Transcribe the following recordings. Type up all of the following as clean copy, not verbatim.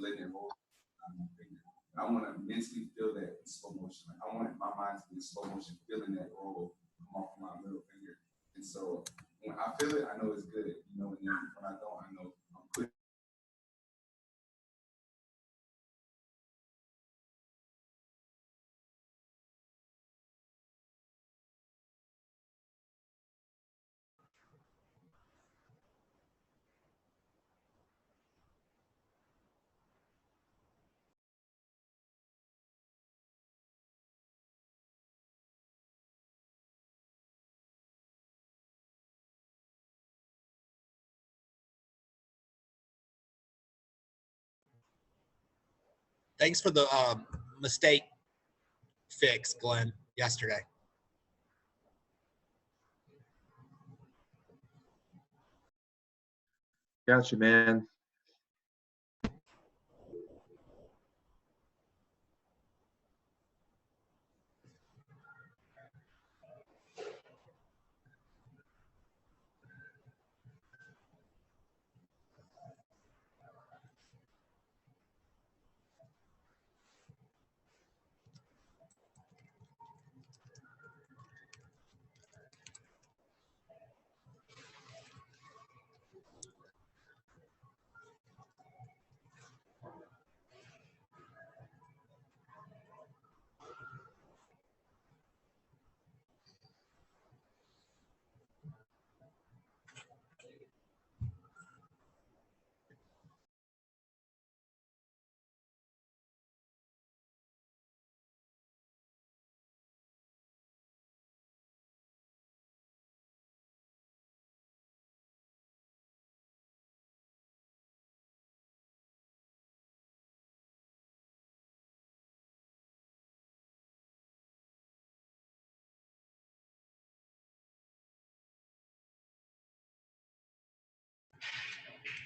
letting it roll on my finger. I want to mentally feel that in slow motion. Like, I want my mind to be in slow motion, feeling that roll come off my middle finger. And so when I feel it, I know it's good. You know, and then when I don't, I know I'm putting. Thanks for the mistake fix, Glenn, yesterday. Gotcha, man.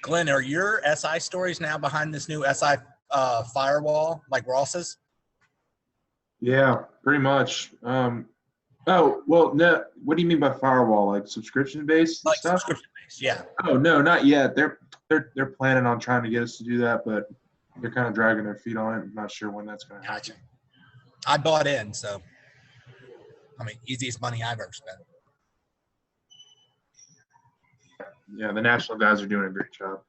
Glenn, are your SI stories now behind this new SI firewall like Ross's? Yeah, pretty much. Oh, well, no. What do you mean by firewall? Like subscription based Like stuff? subscription based, yeah. Oh no, not yet. They're planning on trying to get us to do that, but they're kind of dragging their feet on it. I'm not sure when that's going to happen. Gotcha. I bought in, so I mean, easiest money I've ever spent. Yeah, the national guys are doing a great job.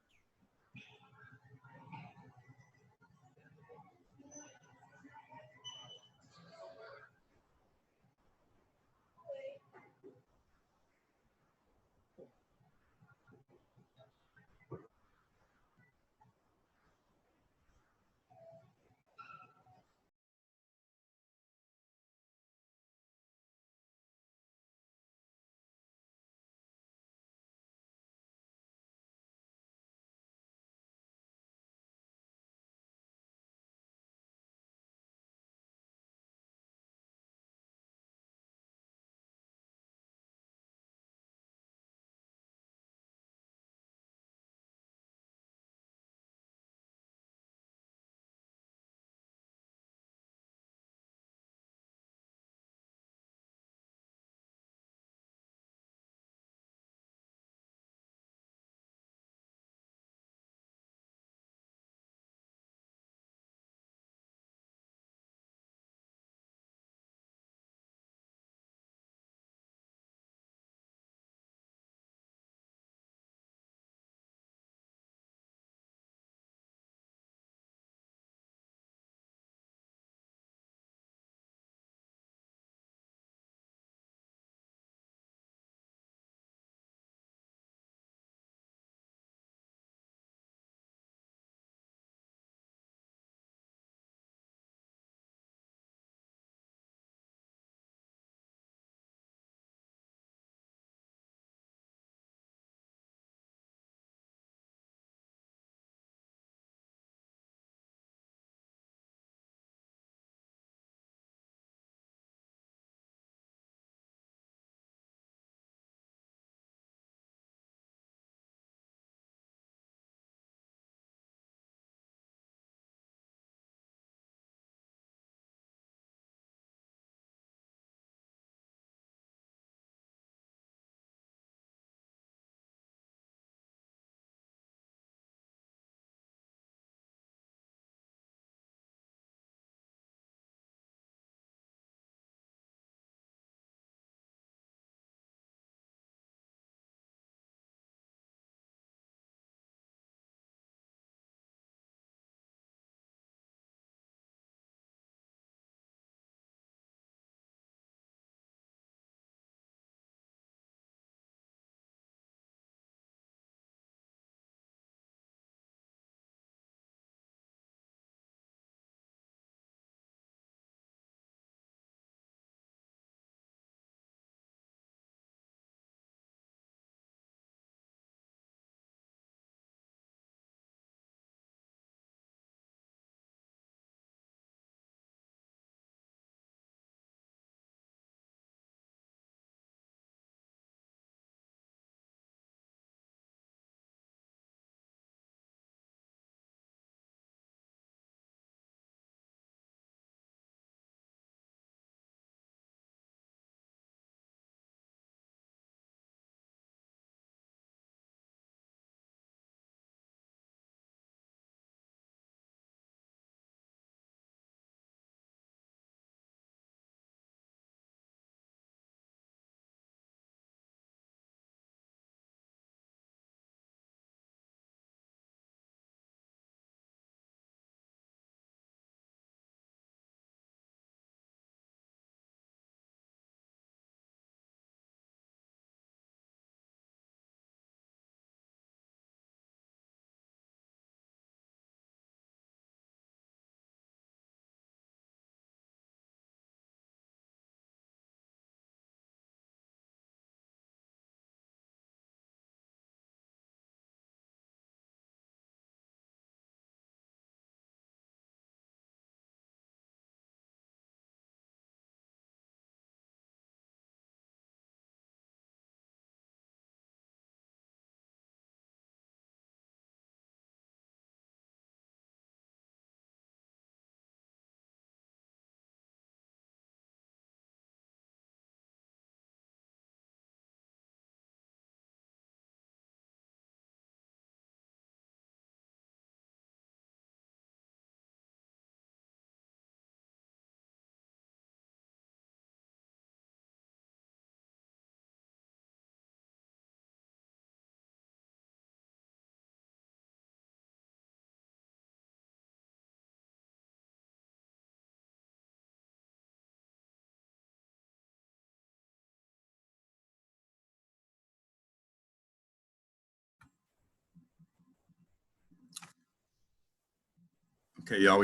Okay, y'all,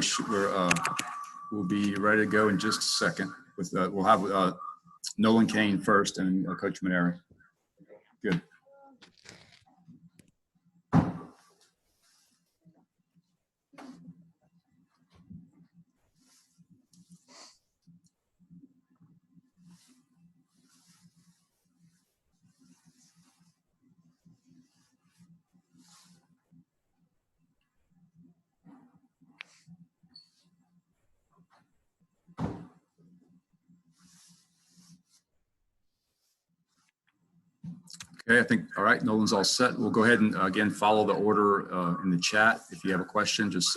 we'll be ready to go in just a second. We'll have Nolan, Cain first, and Coach Maineiri. Good. Okay, I think, all right, Nolan's all set. We'll go ahead and again, follow the order in the chat. If you have a question, just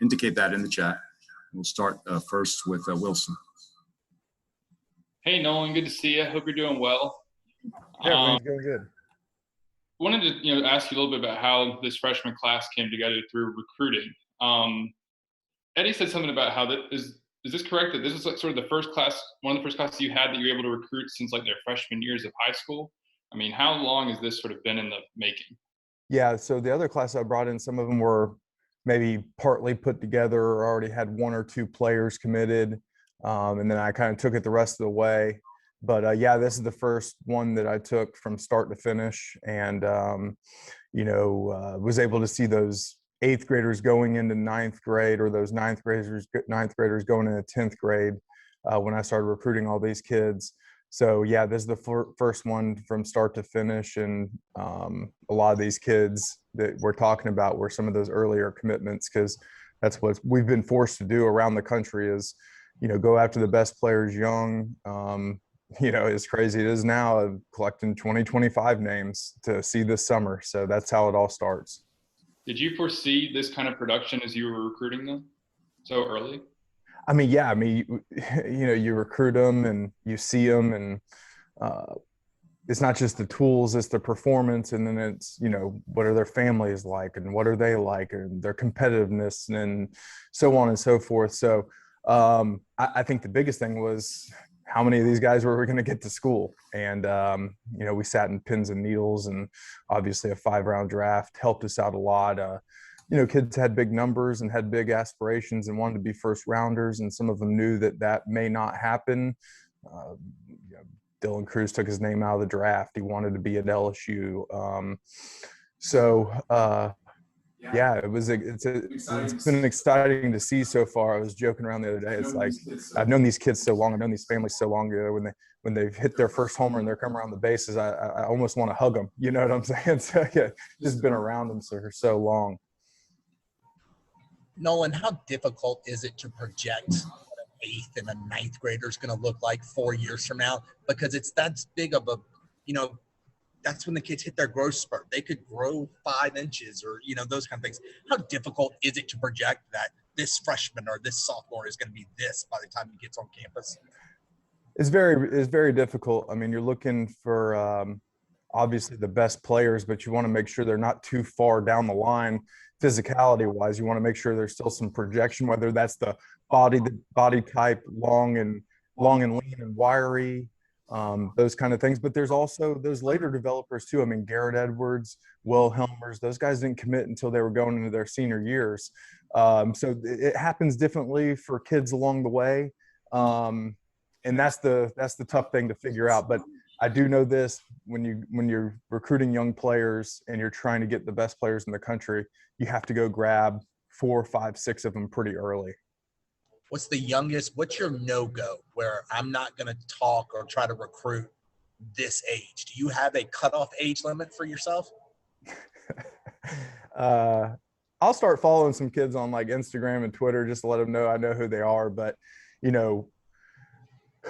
indicate that in the chat. We'll start first with Wilson. Hey, Nolan, good to see you. Hope you're doing well. Yeah, everything's going good. Wanted to ask you a little bit about how this freshman class came together through recruiting. Eddie said something about how that is this correct, that this is like sort of the first class, one of the first classes you had that you were able to recruit since like their freshman years of high school? I mean, how long has this sort of been in the making? Yeah, so the other class I brought in, some of them were maybe partly put together or already had one or two players committed. And then I kind of took it the rest of the way. But yeah, this is the first one that I took from start to finish, and was able to see those 8th graders going into 9th grade, or those 9th graders going into 10th grade when I started recruiting all these kids. So yeah, this is the first one from start to finish, and a lot of these kids that we're talking about were some of those earlier commitments, because that's what we've been forced to do around the country is, go after the best players young. As crazy it is now, collecting 20-25 names to see this summer. So that's how it all starts. Did you foresee this kind of production as you were recruiting them so early? I mean, yeah, you recruit them and you see them, and it's not just the tools, it's the performance. And then it's, what are their families like, and what are they like, and their competitiveness, and so on and so forth. So I think the biggest thing was, how many of these guys were we going to get to school? And, we sat in pins and needles, and obviously a 5-round draft helped us out a lot. Kids had big numbers and had big aspirations and wanted to be first rounders. And some of them knew that may not happen. Dylan Cruz took his name out of the draft. He wanted to be at LSU. Yeah, it's been exciting to see so far. I was joking around the other day. It's like, I've known these kids so long. I've known these families so long. When they've hit their first homer and they're coming around the bases, I almost want to hug them. You know what I'm saying? So yeah, just been around them for so long. Nolan, how difficult is it to project what an 8th and a 9th grader is going to look like 4 years from now? Because that's big of a, that's when the kids hit their growth spurt. They could grow 5 inches or, those kind of things. How difficult is it to project that this freshman or this sophomore is going to be this by the time he gets on campus? It's very difficult. I mean, you're looking for obviously the best players, but you want to make sure they're not too far down the line physicality wise. You want to make sure there's still some projection, whether that's the body type, long and lean and wiry, those kind of things. But there's also those later developers too. I mean, Garrett Edwards, Will Helmers, those guys didn't commit until they were going into their senior years. So it happens differently for kids along the way. And that's the tough thing to figure out. But I do know this, when you're recruiting young players and you're trying to get the best players in the country, you have to go grab 4, 5, 6 of them pretty early. What's your no-go where I'm not going to talk or try to recruit this age? Do you have a cutoff age limit for yourself? I'll start following some kids on like Instagram and Twitter just to let them know I know who they are. But,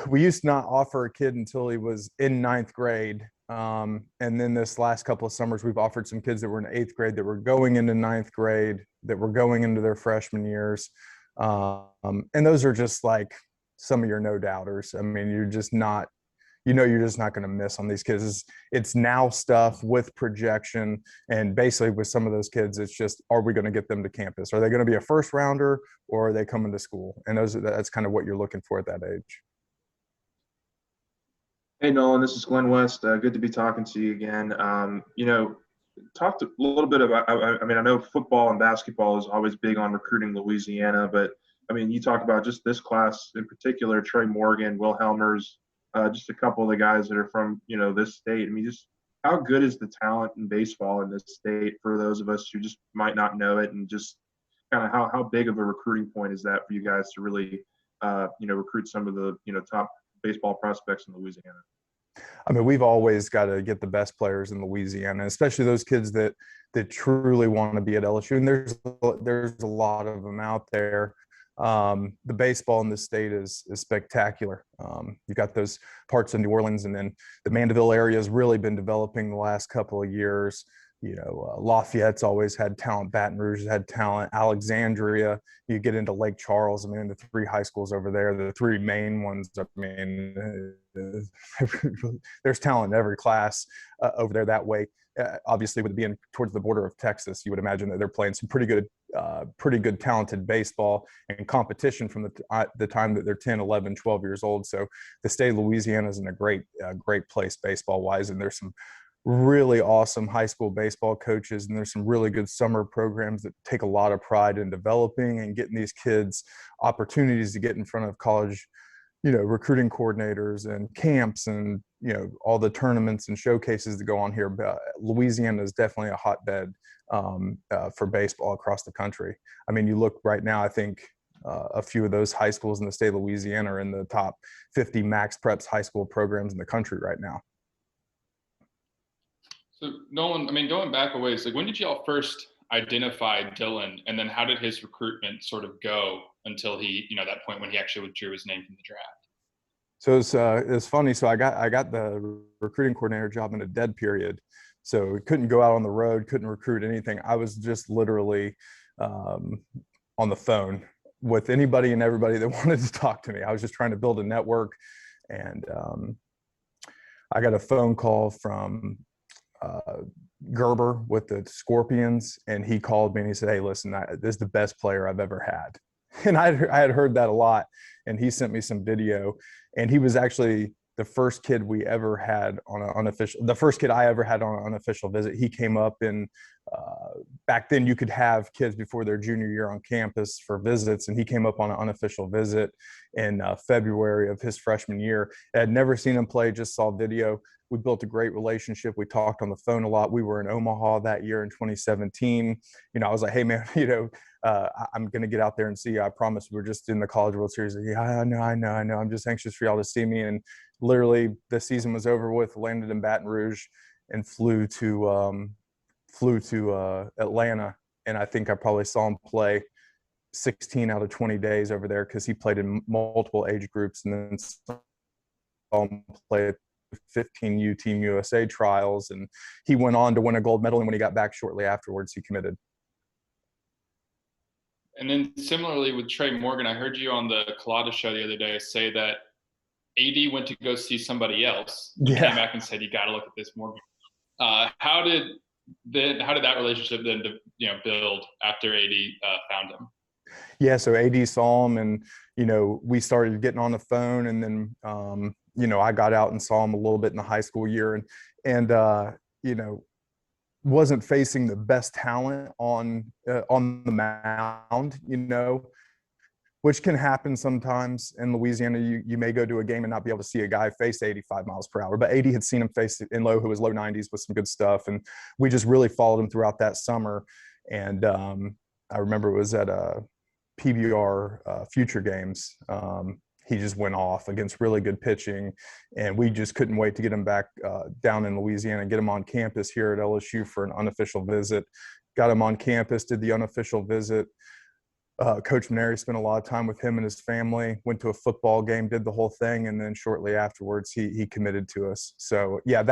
we used to not offer a kid until he was in 9th grade. And then this last couple of summers, we've offered some kids that were in 8th grade that were going into 9th grade, that were going into their freshman years. And those are just like some of your no doubters. I mean, you're just not going to miss on these kids. It's now stuff with projection. And basically with some of those kids, it's just, are we going to get them to campus? Are they going to be a first rounder, or are they coming to school? And that's kind of what you're looking for at that age. Hey, Nolan, this is Glenn West. Good to be talking to you again. talk a little bit about, I mean, I know football and basketball is always big on recruiting Louisiana, but I mean, you talk about just this class in particular, Trey Morgan, Will Helmers, just a couple of the guys that are from, this state. I mean, just how good is the talent in baseball in this state for those of us who just might not know it, and just kind of how big of a recruiting point is that for you guys to really, recruit some of the, top baseball prospects in Louisiana? I mean, we've always got to get the best players in Louisiana, especially those kids that truly want to be at LSU. And there's a lot of them out there. The baseball in the state is spectacular. You've got those parts of New Orleans, and then the Mandeville area has really been developing the last couple of years. Lafayette's always had talent. Baton Rouge has had talent. Alexandria, you get into Lake Charles. I mean, the 3 high schools over there, the 3 main ones, I mean, there's talent in every class over there that way. Obviously, with it being towards the border of Texas, you would imagine that they're playing some pretty good talented baseball and competition from the time that they're 10, 11, 12 years old. So the state of Louisiana is in a great place baseball-wise, and there's some really awesome high school baseball coaches, and there's some really good summer programs that take a lot of pride in developing and getting these kids opportunities to get in front of college, recruiting coordinators and camps and, all the tournaments and showcases that go on here. But Louisiana is definitely a hotbed for baseball across the country. I mean, you look right now, I think a few of those high schools in the state of Louisiana are in the top 50 max preps high school programs in the country right now. So Nolan, I mean, going back a ways, like when did y'all first identify Dylan, and then how did his recruitment sort of go until he, that point when he actually withdrew his name from the draft? So it's funny. So I got the recruiting coordinator job in a dead period, so we couldn't go out on the road, couldn't recruit anything. I was just literally on the phone with anybody and everybody that wanted to talk to me. I was just trying to build a network, and I got a phone call from Gerber with the Scorpions, and he called me and he said, "Hey, listen, this is the best player I've ever had." And I had heard that a lot, and he sent me some video, and he was actually the first kid we ever had on an unofficial, the first kid I ever had on an unofficial visit. He came up in, back then you could have kids before their junior year on campus for visits, and he came up on an unofficial visit in February of his freshman year. I had never seen him play, just saw video. We built a great relationship. We talked on the phone a lot. We were in Omaha that year in 2017. I was like, "Hey man, I'm going to get out there and see you. I promise." We're just in the College World Series. "Yeah, I know. I'm just anxious for y'all to see me." And literally the season was over with, landed in Baton Rouge and flew to Atlanta. And I think I probably saw him play 16 out of 20 days over there, because he played in multiple age groups, and then saw him play 15U Team USA trials, and he went on to win a gold medal. And when he got back shortly afterwards, he committed. And then similarly with Trey Morgan, I heard you on the Colada show the other day say that AD went to go see somebody else and came back and said, "You got to look at this Morgan." How did that relationship then build after AD found him? Yeah, so AD saw him, and we started getting on the phone, and then I got out and saw him a little bit in the high school year, and wasn't facing the best talent on the mound, which can happen sometimes in Louisiana. You may go to a game and not be able to see a guy face 85 miles per hour, but AD had seen him face in who was low 90s with some good stuff, and we just really followed him throughout that summer. And I remember it was at PBR Future Games. He just went off against really good pitching, and we just couldn't wait to get him back down in Louisiana and get him on campus here at LSU for an unofficial visit. Got him on campus, did the unofficial visit. Coach Maineiri spent a lot of time with him and his family, went to a football game, did the whole thing, and then shortly afterwards he committed to us. So yeah,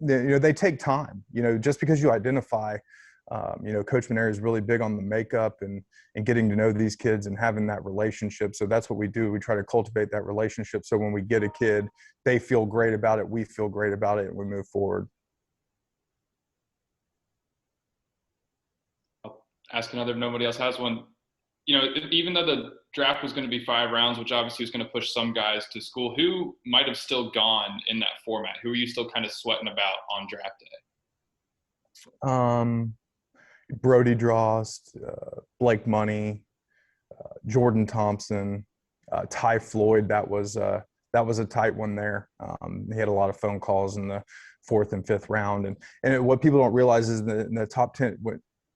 they take time. Just because you identify, Coach Maineiri is really big on the makeup and getting to know these kids and having that relationship. So that's what we do. We try to cultivate that relationship, so when we get a kid, they feel great about it, we feel great about it, and we move forward. I'll ask another if nobody else has one. Even though the draft was going to be 5 rounds, which obviously was going to push some guys to school, who might have still gone in that format? Who are you still kind of sweating about on draft day? Brody Drost, Blake Money, Jordan Thompson, Ty Floyd. That was a tight one there. He had a lot of phone calls in the 4th and 5th round, and what people don't realize is in the top 10,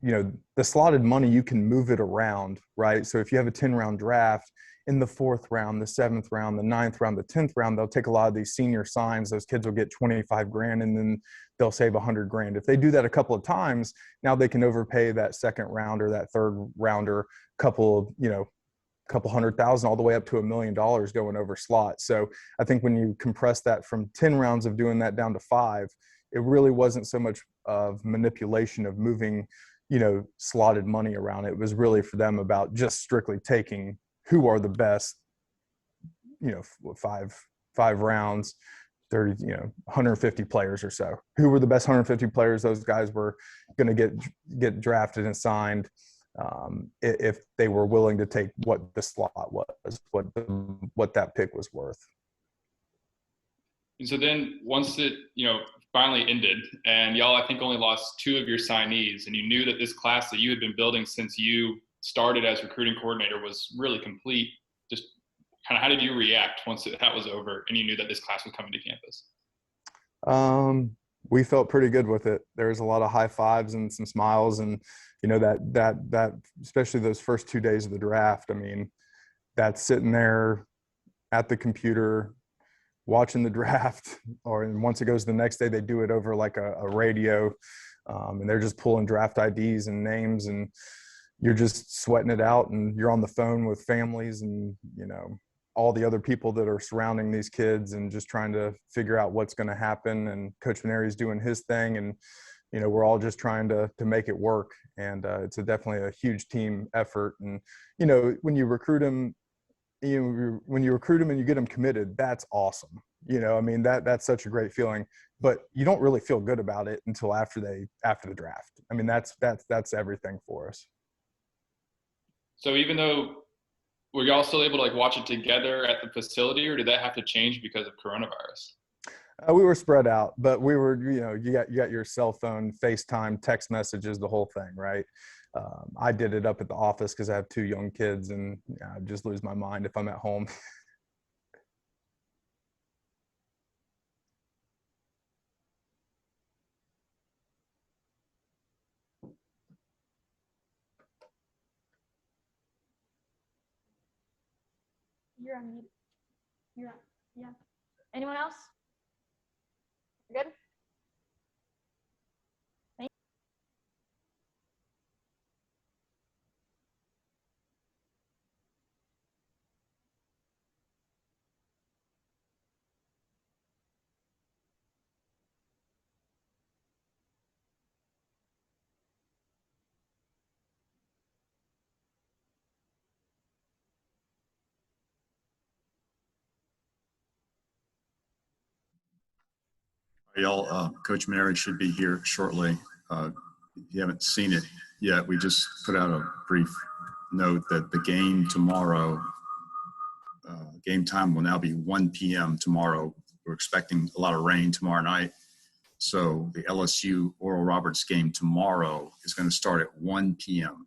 the slotted money, you can move it around, right? So if you have a 10-round draft, in the 4th round, the 7th round, the 9th round, the 10th round, they'll take a lot of these senior signs. Those kids will get 25 grand and then they'll save 100 grand. If they do that a couple of times, now they can overpay that 2nd rounder, that 3rd rounder, couple $100,000 all the way up to $1 million going over slots. So I think when you compress that from 10 rounds of doing that down to 5, it really wasn't so much of manipulation of moving, slotted money around. It was really for them about just strictly taking who are the best, 5 rounds, 30, 150 players or so. Who were the best 150 players? Those guys were going to get drafted and signed if they were willing to take what the slot was, what that pick was worth. And so then once it, finally ended and y'all, I think, only lost 2 of your signees, and you knew that this class that you had been building since you started as recruiting coordinator was really complete, just kind of how did you react once that was over and you knew that this class was coming to campus? We felt pretty good with it. There was a lot of high fives and some smiles, and that especially those first 2 days of the draft. I mean, that's sitting there at the computer watching the draft, and once it goes the next day, they do it over like a radio, and they're just pulling draft IDs and names, and you're just sweating it out, and you're on the phone with families and all the other people that are surrounding these kids and just trying to figure out what's going to happen. And Coach Maineiri's doing his thing, and we're all just trying to make it work. And it's definitely a huge team effort. And when you recruit them, when you recruit them and you get them committed, that's awesome. That's such a great feeling. But you don't really feel good about it until after the draft. I mean, that's everything for us. So even though, were y'all still able to watch it together at the facility, or did that have to change because of coronavirus? We were spread out, but we were, you got your cell phone, FaceTime, text messages, the whole thing, right? I did it up at the office because I have 2 young kids, and I just lose my mind if I'm at home. You're on mute. You're on. Yeah. Anyone else? Good? Y'all, Coach Maineiri should be here shortly. If you haven't seen it yet, we just put out a brief note that the game tomorrow, game time will now be 1 p.m. tomorrow. We're expecting a lot of rain tomorrow night. So the LSU Oral Roberts game tomorrow is going to start at 1 p.m.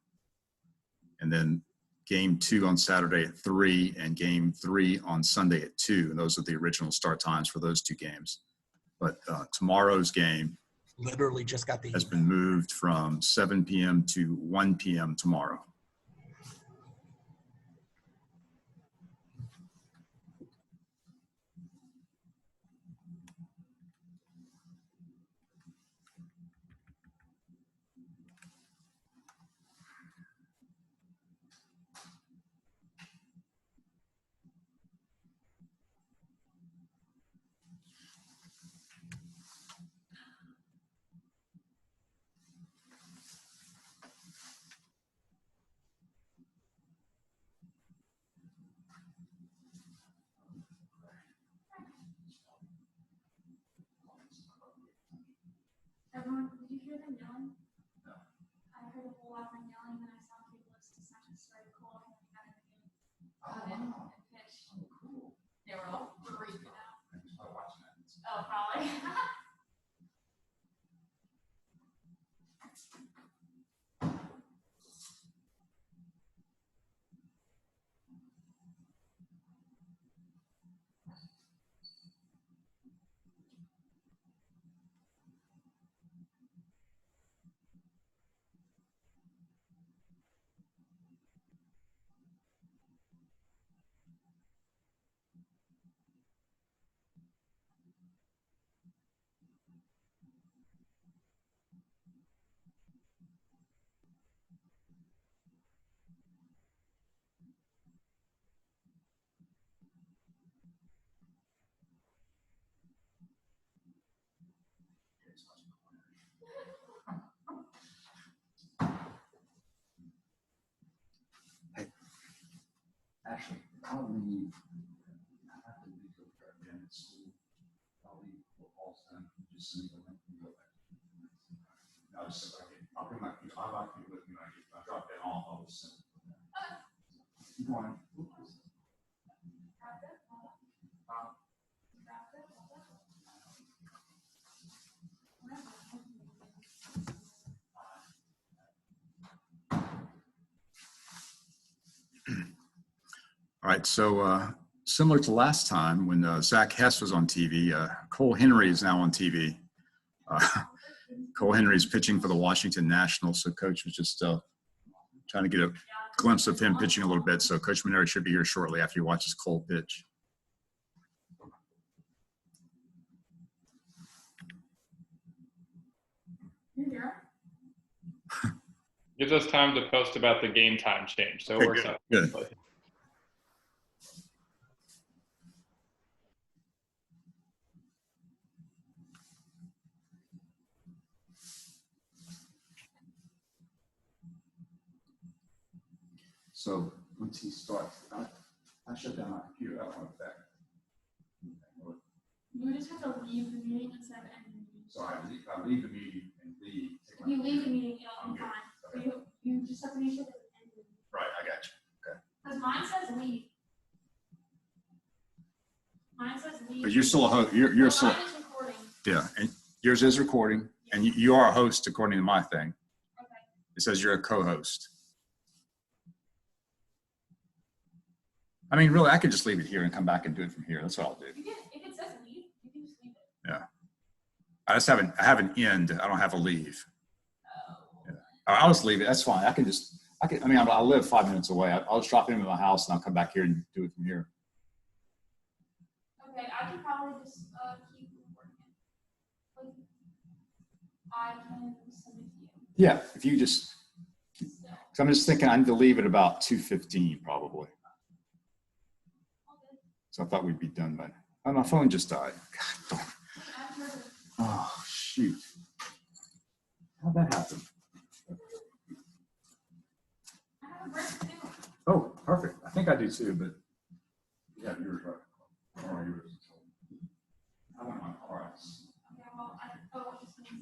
And then game 2 on Saturday at 3 and game 3 on Sunday at 2. And those are the original start times for those 2 games. But tomorrow's game Literally just got the has email. been moved from 7 p.m. to 1 p.m. tomorrow. Everyone, did you hear them yelling? No. I heard a whole lot of them yelling, and I saw people listen to such a story cool and got in and pitched. Oh, cool. They were all freaking out. Oh, probably. I'll bring my lock with me. I drop that off. I'll just send it. Good morning. All right, so similar to last time when Zach Hess was on TV, Cole Henry is now on TV. Cole Henry is pitching for the Washington Nationals, so Coach was just trying to get a glimpse of him pitching a little bit. So Coach Maineiri should be here shortly after he watches Cole pitch. Gives us time to post about the game time change, so it works out. Good. So once he starts, I shut down my computer. I want it back. You just have to leave the meeting instead of ending the meeting. So I leave the meeting and leave. If you leave the meeting, it'll be fine. Okay. You just have to make sure that it's ended. Right, I got you. Okay. Because mine says leave. Mine says leave. But you're still a host. You're still. Mine is recording. Yeah, and yours is recording, and you are a host according to my thing. Okay. It says you're a co-host. I mean, really, I could just leave it here and come back and do it from here. That's what I'll do. You can, if it says leave, you can just leave it. Yeah. I have an end. I don't have a leave. Oh. Yeah. I'll just leave it. That's fine. I mean, I live 5 minutes away. I'll just drop it into my house and I'll come back here and do it from here. Okay, I can probably just keep recording it. Like, I can send it to you. Yeah, if you just, So, so I'm just thinking I need to leave at about 2:15 probably. all good. So I thought we'd be done by now. Oh, my phone just died. God, I've heard of it. oh, shoot. How'd that happen? I have a break too. Oh, perfect. I think I do too, but Yeah, yours right. Or yours. I want my cards. Okay, well, just means me.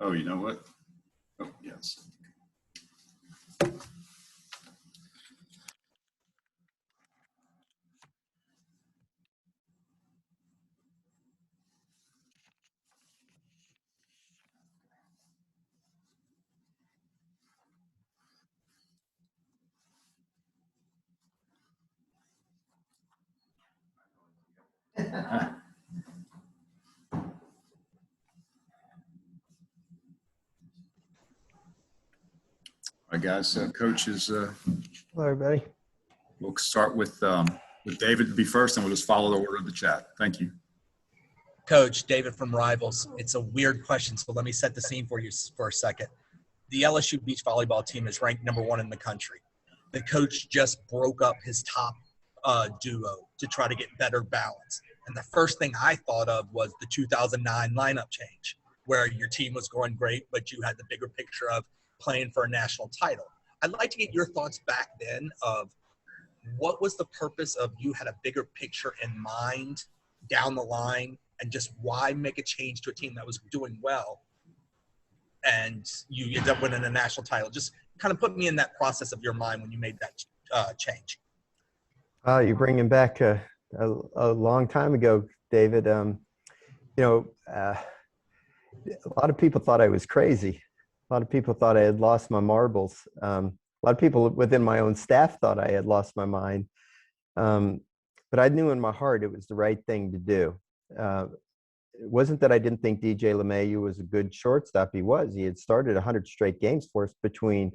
oh, you know what? Oh, yes. All right, guys. Coach is. Hello, everybody. We'll start with David to be first, and we'll just follow the order of the chat. Thank you. Coach, David from Rivals. It's a weird question, so let me set the scene for you for a second. The LSU beach volleyball team is ranked #1 in the country. The coach just broke up his top duo to try to get better balance. And the first thing I thought of was the 2009 lineup change, where your team was going great, but you had the bigger picture of playing for a national title. I'd like to get your thoughts back then of what was the purpose of you had a bigger picture in mind down the line, and just why make a change to a team that was doing well and you ended up winning a national title. Just kind of put me in that process of your mind when you made that change. You're bringing back a long time ago, David. A lot of people thought I was crazy. A lot of people thought I had lost my marbles. A lot of people within my own staff thought I had lost my mind. But I knew in my heart it was the right thing to do. It wasn't that I didn't think DJ LeMahieu was a good shortstop. He was. He had started 100 straight games for us between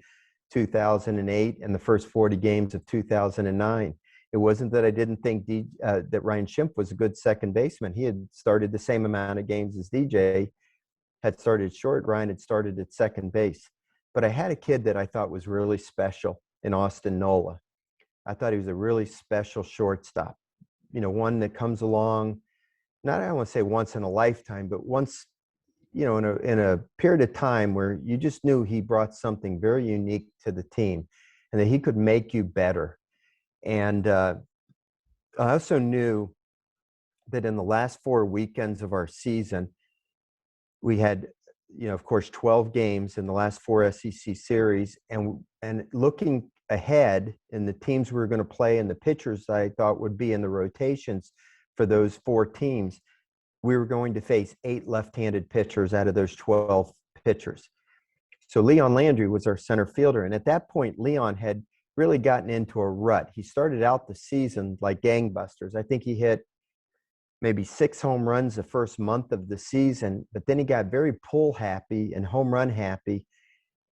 2008 and the first 40 games of 2009. It wasn't that I didn't think that Ryan Schimpf was a good second baseman. He had started the same amount of games as DJ, had started short. Ryan had started at second base. But I had a kid that I thought was really special in Austin Nola. I thought he was a really special shortstop. One that comes along, not I don't want to say once in a lifetime, but once, in a period of time where you just knew he brought something very unique to the team and that he could make you better. And I also knew that in the last 4 weekends of our season, we had, of course, 12 games in the last 4 SEC series. And looking ahead in the teams we were going to play and the pitchers I thought would be in the rotations for those 4 teams, we were going to face 8 left-handed pitchers out of those 12 pitchers. So Leon Landry was our center fielder. And at that point, Leon had really gotten into a rut. He started out the season like gangbusters. I think he hit maybe 6 home runs the first month of the season, but then he got very pull happy and home run happy.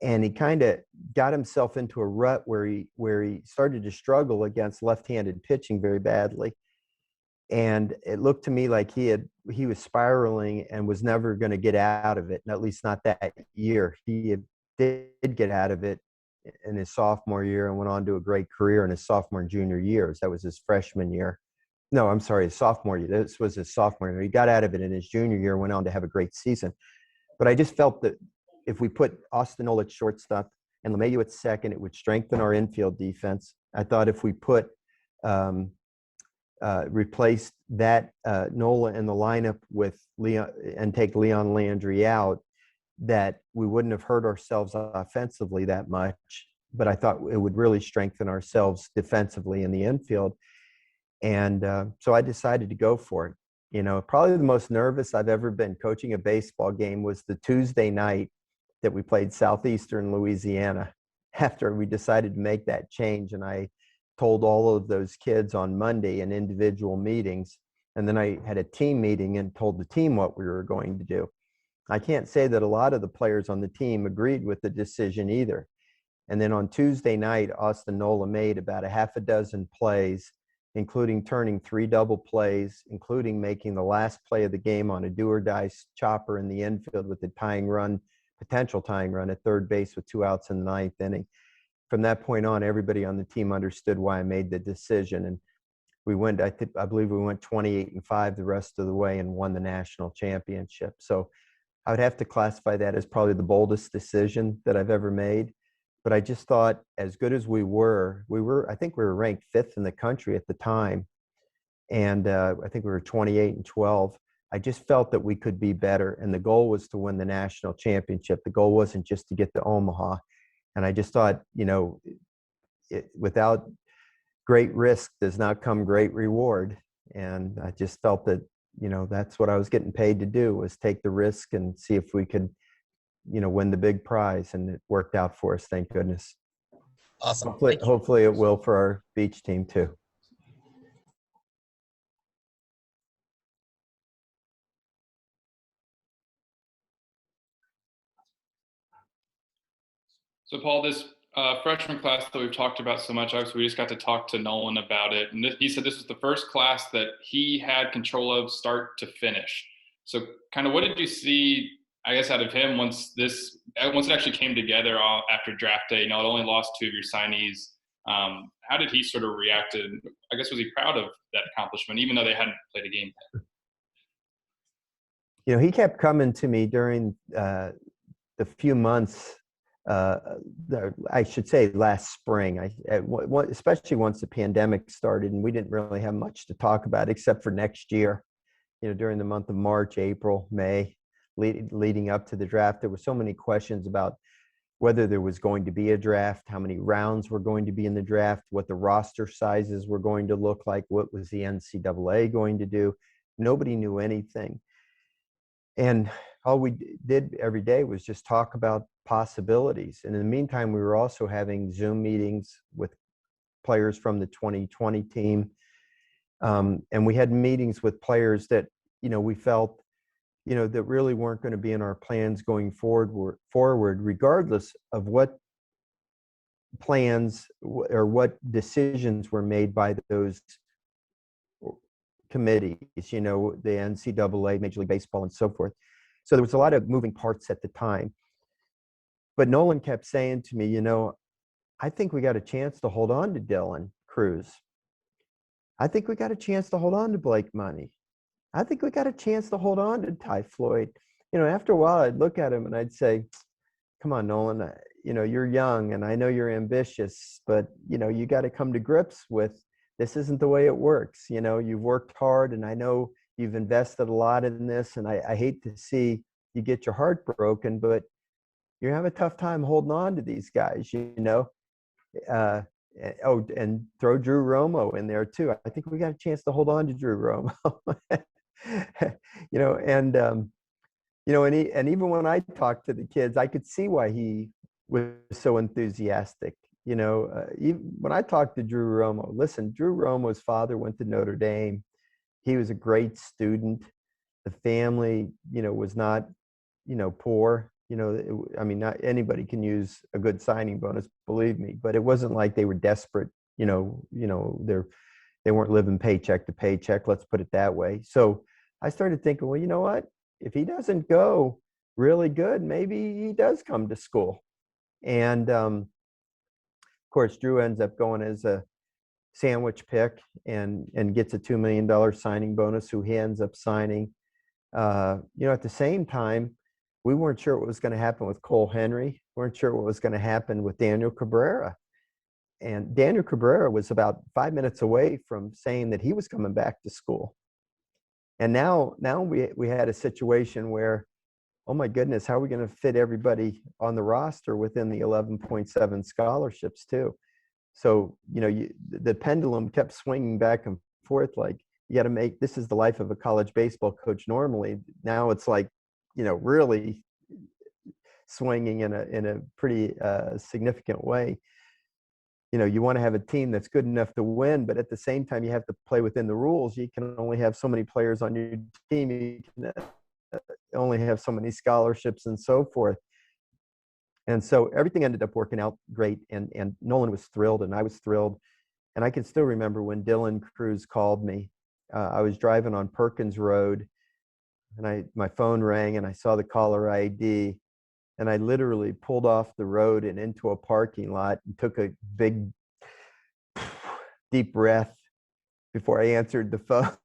And he kind of got himself into a rut where he started to struggle against left-handed pitching very badly. And it looked to me like he was spiraling and was never going to get out of it, and at least not that year. He did get out of it in his sophomore year and went on to a great career in his sophomore and junior years. That was his freshman year. No, I'm sorry, his sophomore year. This was his sophomore year. He got out of it in his junior year and went on to have a great season. But I just felt that if we put Austin Nolan at shortstop and LeMahieu at second, it would strengthen our infield defense. I thought if we put replaced that Nola in the lineup with Leon and take Leon Landry out, that we wouldn't have hurt ourselves offensively that much. But I thought it would really strengthen ourselves defensively in the infield. And so I decided to go for it. Probably the most nervous I've ever been coaching a baseball game was the Tuesday night that we played Southeastern Louisiana after we decided to make that change. And I told all of those kids on Monday in individual meetings. And then I had a team meeting and told the team what we were going to do. I can't say that a lot of the players on the team agreed with the decision either. And then on Tuesday night, Austin Nola made about a half a dozen plays, including turning 3 double plays, including making the last play of the game on a do-or-die chopper in the infield with the potential tying run at third base with 2 outs in the 9th inning. From that point on, everybody on the team understood why I made the decision. And we went, I believe we went 28-5 the rest of the way and won the national championship. So I would have to classify that as probably the boldest decision that I've ever made. But I just thought, as good as we were, I think we were ranked 5th in the country at the time. And I think we were 28-12. I just felt that we could be better. And the goal was to win the national championship. The goal wasn't just to get to Omaha. And I just thought, without great risk does not come great reward. And I just felt that, that's what I was getting paid to do, was take the risk and see if we could, win the big prize. And it worked out for us, thank goodness. Awesome. Hopefully it will for our beach team too. So Paul, this freshman class that we've talked about so much, obviously we just got to talk to Nolan about it. And he said this was the first class that he had control of start to finish. So kind of what did you see, I guess, out of him once it actually came together after draft day? It only lost 2 of your signees. How did he sort of react? And I guess, was he proud of that accomplishment, even though they hadn't played a game yet? He kept coming to me during the few months, I should say last spring, especially once the pandemic started and we didn't really have much to talk about except for next year. During the month of March, April, May, leading up to the draft, there were so many questions about whether there was going to be a draft, how many rounds were going to be in the draft, what the roster sizes were going to look like, what was the NCAA going to do. Nobody knew anything. And all we did every day was just talk about possibilities. And in the meantime, we were also having Zoom meetings with players from the 2020 team. And we had meetings with players that, we felt, that really weren't going to be in our plans going forward, regardless of what plans or what decisions were made by those committees, the NCAA, Major League Baseball, and so forth. So there was a lot of moving parts at the time. But Nolan kept saying to me, I think we got a chance to hold on to Dylan Cruz. I think we got a chance to hold on to Blake Money. I think we got a chance to hold on to Ty Floyd. after a while I'd look at him and I'd say, come on, Nolan, you're young and I know you're ambitious, but you got to come to grips with this isn't the way it works. You've worked hard and I know you've invested a lot in this, and I hate to see you get your heart broken, but you have a tough time holding on to these guys, and throw Drew Romo in there too. I think we got a chance to hold on to Drew Romo. And even when I talked to the kids, I could see why he was so enthusiastic. Even when I talked to Drew Romo, listen, Drew Romo's father went to Notre Dame. He was a great student. The family, was not, poor. Not anybody can use a good signing bonus, believe me, but it wasn't like they were desperate. They weren't living paycheck to paycheck. Let's put it that way. So I started thinking, well, you know what? If he doesn't go really good, maybe he does come to school. And of course, Drew ends up going as a sandwich pick and gets a $2 million signing bonus, who he ends up signing. At the same time, we weren't sure what was going to happen with Cole Henry. We weren't sure what was going to happen with Daniel Cabrera. And Daniel Cabrera was about 5 minutes away from saying that he was coming back to school. And now we had a situation where, oh my goodness, how are we going to fit everybody on the roster within the 11.7 scholarships too? So, the pendulum kept swinging back and forth. Like, you got to make, this is the life of a college baseball coach normally. Now it's like, really swinging in a pretty significant way. You want to have a team that's good enough to win, but at the same time, you have to play within the rules. You can only have so many players on your team. You can only have so many scholarships and so forth. And so everything ended up working out great. And Nolan was thrilled and I was thrilled. And I can still remember when Dylan Cruz called me. I was driving on Perkins Road and my phone rang and I saw the caller ID. And I literally pulled off the road and into a parking lot and took a big, deep breath before I answered the phone.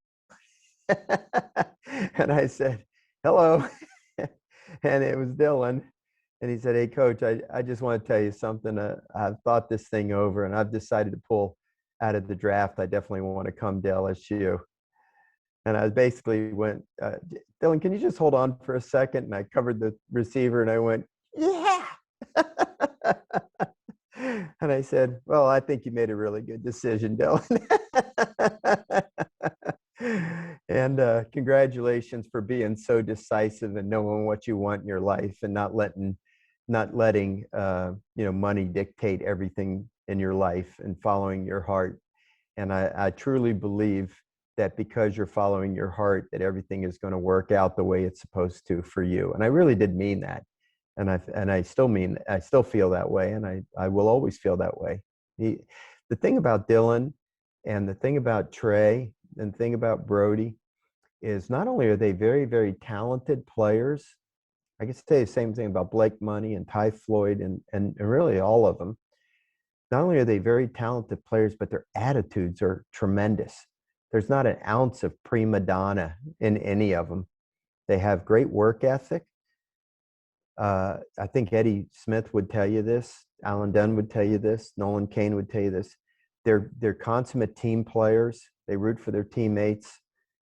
And I said, hello. And it was Dylan. And he said, hey, Coach, I just want to tell you something. I've thought this thing over and I've decided to pull out of the draft. I definitely want to come to LSU. And I basically went, Dylan, can you just hold on for a second? And I covered the receiver and I went, yeah. And I said, well, I think you made a really good decision, Dylan. And congratulations for being so decisive and knowing what you want in your life and not letting money dictate everything in your life and following your heart. And I truly believe that because you're following your heart, that everything is going to work out the way it's supposed to for you. And I really did mean that. And I still feel that way. And I will always feel that way. The thing about Dylan and the thing about Trey and the thing about Brody is not only are they very, very talented players, I can say the same thing about Blake Money and Ty Floyd and really all of them. Not only are they very talented players, but their attitudes are tremendous. There's not an ounce of prima donna in any of them. They have great work ethic. I think Eddie Smith would tell you this. Alan Dunn would tell you this. Nolan Cain would tell you this. They're consummate team players. They root for their teammates.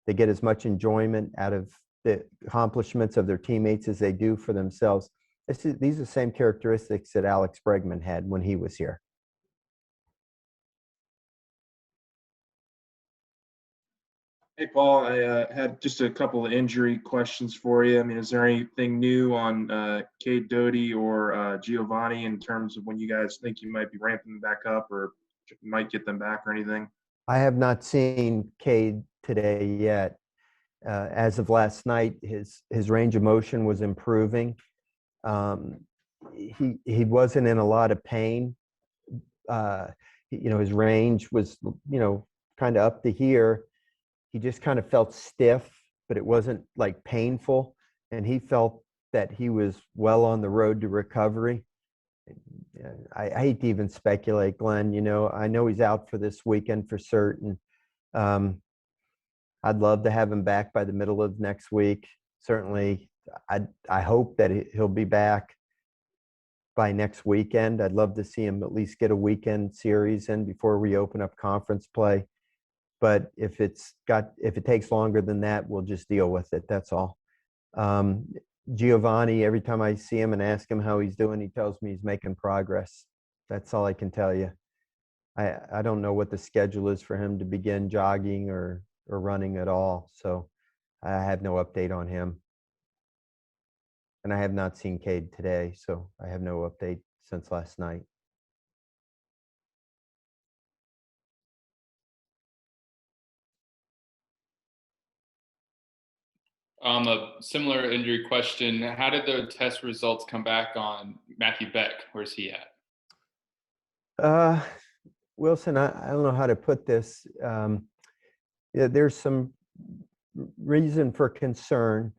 They get as much enjoyment out of the accomplishments of their teammates as they do for themselves. These are the same characteristics that Alex Bregman had when he was here. Hey, Paul, I had just a couple of injury questions for you. I mean, is there anything new on Cade Doty or Giovanni in terms of when you guys think you might be ramping them back up or might get them back or anything? I have not seen Cade today yet. As of last night, his range of motion was improving. He wasn't in a lot of pain. His range was, kind of up to here. He just kind of felt stiff, but it wasn't like painful. And he felt that he was well on the road to recovery. I hate to even speculate, Glenn. I know he's out for this weekend for certain. I'd love to have him back by the middle of next week. Certainly, I hope that he'll be back by next weekend. I'd love to see him at least get a weekend series in before we open up conference play. But if it takes longer than that, we'll just deal with it. That's all. Giovanni, every time I see him and ask him how he's doing, he tells me he's making progress. That's all I can tell you. I don't know what the schedule is for him to begin jogging or running at all. So I have no update on him. And I have not seen Cade today, so I have no update since last night. A similar injury question. How did the test results come back on Matthew Beck? Where's he at? Wilson, I don't know how to put this. Yeah, there's some reason for concern.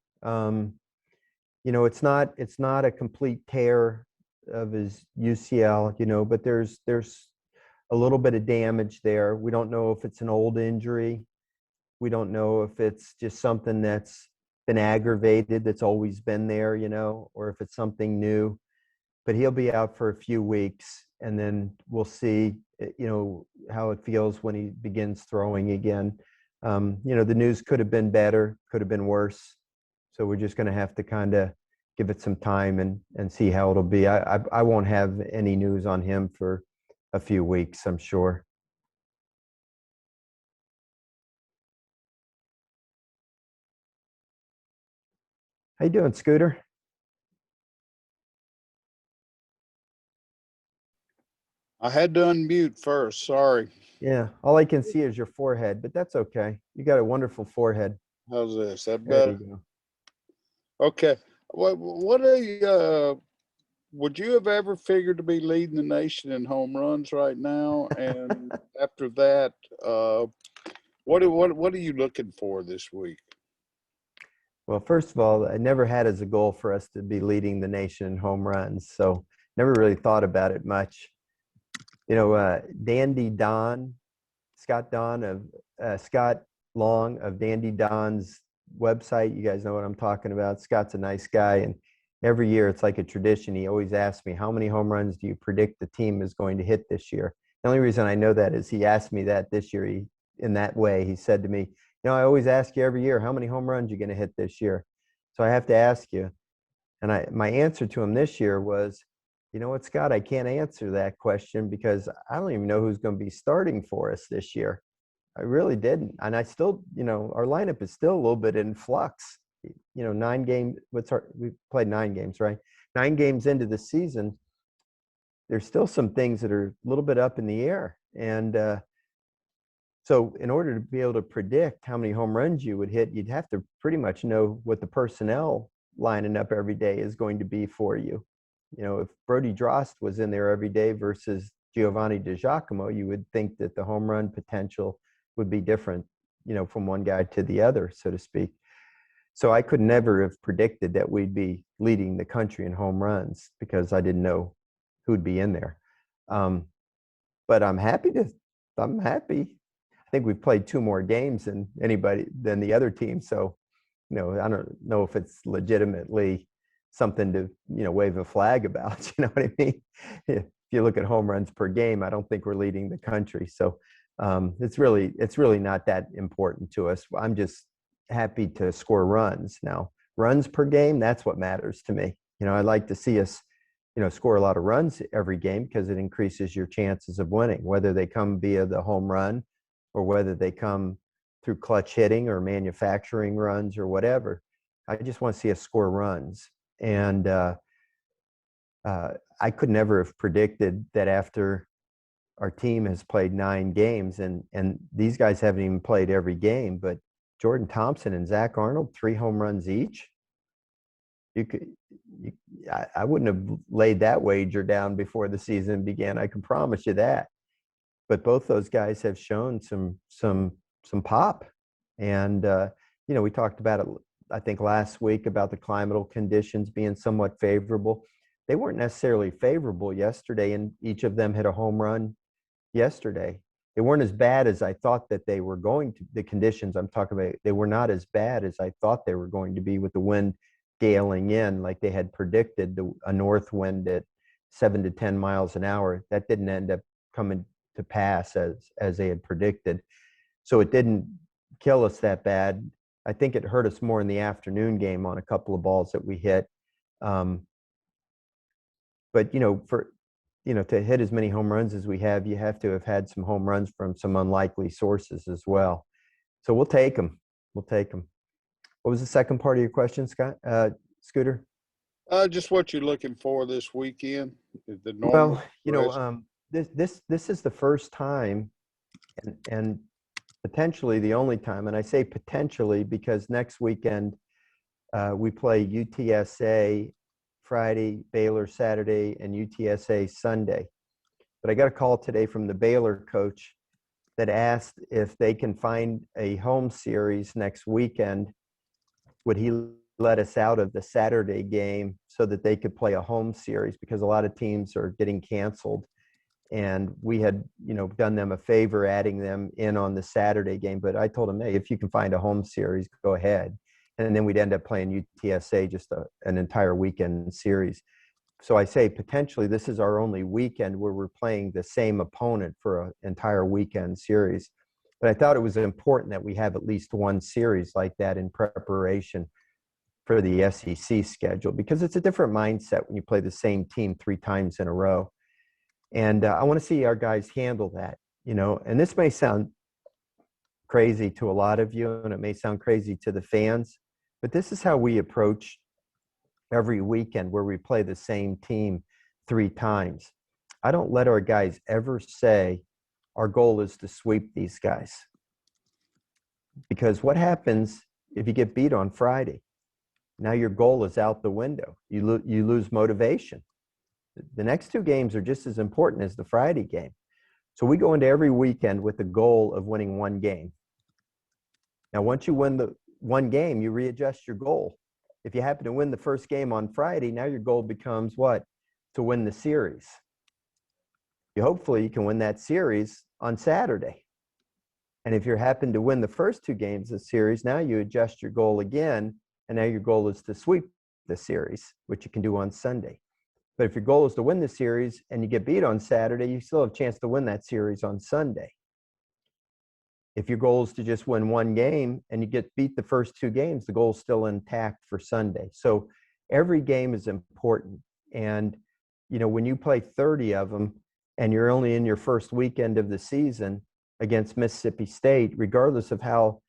It's not a complete tear of his UCL, but there's a little bit of damage there. We don't know if it's an old injury. We don't know if it's just something that's been aggravated, that's always been there, or if it's something new. But he'll be out for a few weeks, and then we'll see, how it feels when he begins throwing again. The news could have been better, could have been worse. So we're just going to have to kind of give it some time and see how it'll be. I won't have any news on him for a few weeks, I'm sure. How you doing, Scooter? I had to unmute first. Sorry. Yeah, all I can see is your forehead, but that's okay. You got a wonderful forehead. How's this? That There better? you go. Okay. Would you have ever figured to be leading the nation in home runs right now? And after that, what are you looking for this week? Well, first of all, I never had as a goal for us to be leading the nation in home runs, so never really thought about it much. Dandy Don, Scott Long of Dandy Don's website. You guys know what I'm talking about. Scott's a nice guy, and every year it's like a tradition. He always asks me, how many home runs do you predict the team is going to hit this year? The only reason I know that is he asked me that this year. In that way, he said to me, I always ask you every year, how many home runs you're going to hit this year? So I have to ask you. And my answer to him this year was, you know what, Scott, I can't answer that question because I don't even know who's going to be starting for us this year. I really didn't. And I still, our lineup is still a little bit in flux. 9 games, we played 9 games, right? 9 games into the season, there's still some things that are a little bit up in the air. And so in order to be able to predict how many home runs you would hit, you'd have to pretty much know what the personnel lining up every day is going to be for you. If Brody Drost was in there every day versus Giovanni DiGiacomo, you would think that the home run potential would be different, from one guy to the other, so to speak. So I could never have predicted that we'd be leading the country in home runs because I didn't know who'd be in there. But I'm happy. I think we've played 2 more games than the other team. So, I don't know if it's legitimately something to, wave a flag about, you know what I mean? If you look at home runs per game, I don't think we're leading the country. So it's really not that important to us. I'm just happy to score runs. Now, runs per game, that's what matters to me. I'd like to see us, score a lot of runs every game because it increases your chances of winning, whether they come via the home run or whether they come through clutch hitting or manufacturing runs or whatever. I just want to see us score runs. And I could never have predicted that after our team has played 9 games, and these guys haven't even played every game, but Jordan Thompson and Zach Arnold, 3 home runs each. I wouldn't have laid that wager down before the season began. I can promise you that. But both those guys have shown some pop. And, we talked about it, I think, last week about the climatal conditions being somewhat favorable. They weren't necessarily favorable yesterday, and each of them hit a home run yesterday. They weren't as bad as I thought that they were going to. The conditions I'm talking about, they were not as bad as I thought they were going to be with the wind scaling in like they had predicted, a north wind at 7 to 10 miles an hour. That didn't end up coming to pass as they had predicted. So it didn't kill us that bad. I think it hurt us more in the afternoon game on a couple of balls that we hit. But to hit as many home runs as we have, you have to have had some home runs from some unlikely sources as well. So we'll take them. We'll take them. What was the second part of your question, Scott? Scooter? Just what you're looking for this weekend. The normal. Well, this is the first time, and potentially the only time, and I say potentially because next weekend we play UTSA Friday, Baylor Saturday, and UTSA Sunday. But I got a call today from the Baylor coach that asked if they can find a home series next weekend. Would he let us out of the Saturday game so that they could play a home series, because a lot of teams are getting canceled. And we had, done them a favor adding them in on the Saturday game. But I told him, hey, if you can find a home series, go ahead. And then we'd end up playing UTSA, just an entire weekend series. So I say potentially this is our only weekend where we're playing the same opponent for an entire weekend series. But I thought it was important that we have at least one series like that in preparation for the SEC schedule, because it's a different mindset when you play the same team 3 times in a row. And I want to see our guys handle that, and this may sound crazy to a lot of you, and it may sound crazy to the fans, but this is how we approach every weekend where we play the same team 3 times. I don't let our guys ever say our goal is to sweep these guys, because what happens if you get beat on Friday? Now your goal is out the window. You lose motivation. The next 2 games are just as important as the Friday game. So we go into every weekend with the goal of winning 1 game. Now, once you win the 1 game, you readjust your goal. If you happen to win the first game on Friday, now your goal becomes what? To win the series. Hopefully you can win that series on Saturday. And if you happen to win the first 2 games of the series, now you adjust your goal again, and now your goal is to sweep the series, which you can do on Sunday. But if your goal is to win the series and you get beat on Saturday, you still have a chance to win that series on Sunday. If your goal is to just win 1 game and you get beat the first 2 games, the goal is still intact for Sunday. So every game is important. And, when you play 30 of them and you're only in your first weekend of the season against Mississippi State, regardless of how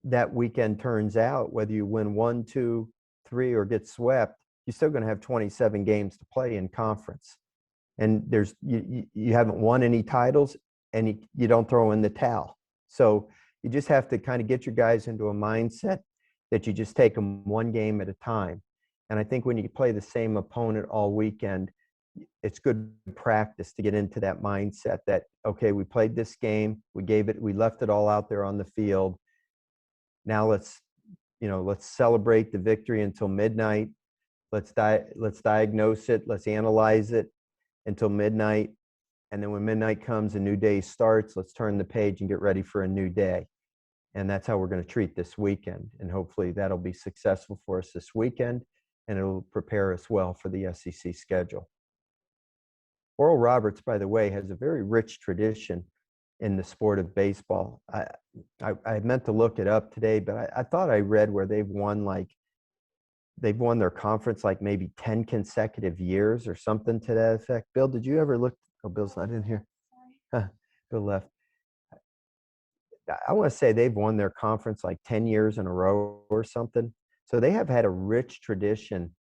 that weekend turns out, whether you win 1, 2, 3, or get swept, you're still going to have 27 games to play in conference. And you haven't won any titles, and you don't throw in the towel. So you just have to kind of get your guys into a mindset that you just take them 1 game at a time. And I think when you play the same opponent all weekend, it's good practice to get into that mindset that, okay, we played this game, we left it all out there on the field. Now let's celebrate the victory until midnight. Let's diagnose it. Let's analyze it until midnight. And then when midnight comes, a new day starts. Let's turn the page and get ready for a new day. And that's how we're going to treat this weekend. And hopefully that'll be successful for us this weekend, and it'll prepare us well for the SEC schedule. Oral Roberts, by the way, has a very rich tradition in the sport of baseball. I meant to look it up today, but I thought I read where they've won their conference like maybe 10 consecutive years or something to that effect. Bill, did you ever look? Oh, Bill's not in here. Bill left. I want to say they've won their conference like 10 years in a row or something. So they have had a rich tradition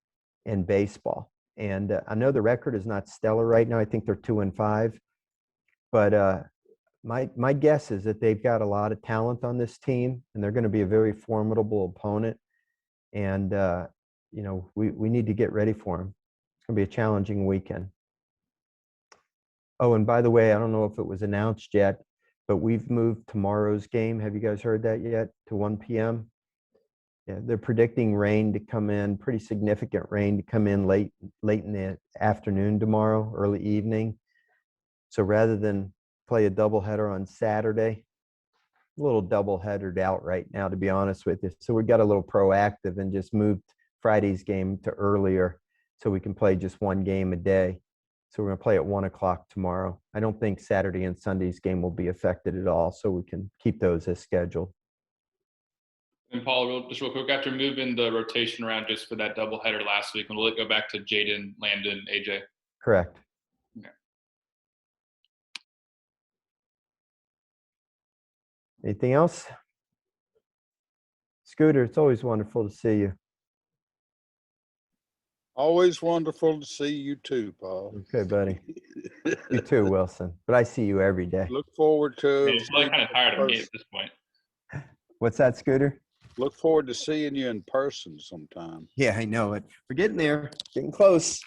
in baseball. And I know the record is not stellar right now. I think they're 2-5. But my guess is that they've got a lot of talent on this team, and they're going to be a very formidable opponent. And we need to get ready for them. It's going to be a challenging weekend. Oh, and by the way, I don't know if it was announced yet, but we've moved tomorrow's game. Have you guys heard that yet? To 1 p.m.? Yeah, they're predicting rain to come in, pretty significant rain to come in late in the afternoon tomorrow, early evening. So rather than play a doubleheader on Saturday, a little double-headered out right now, to be honest with you. So we got a little proactive and just moved Friday's game to earlier so we can play just one game a day. So we're going to play at 1 o'clock tomorrow. I don't think Saturday and Sunday's game will be affected at all, so we can keep those as scheduled. And Paul, just real quick, after moving the rotation around just for that doubleheader last week, will it go back to Jaden, Landon, AJ? Correct. Okay. Anything else? Scooter, it's always wonderful to see you. Always wonderful to see you too, Paul. Okay, buddy. You too, Wilson. But I see you every day. Look forward to Yeah, you're probably kind of tired of me at this point. What's that, Scooter? look forward to seeing you in person sometime. Yeah, I know it. We're getting there. Getting close.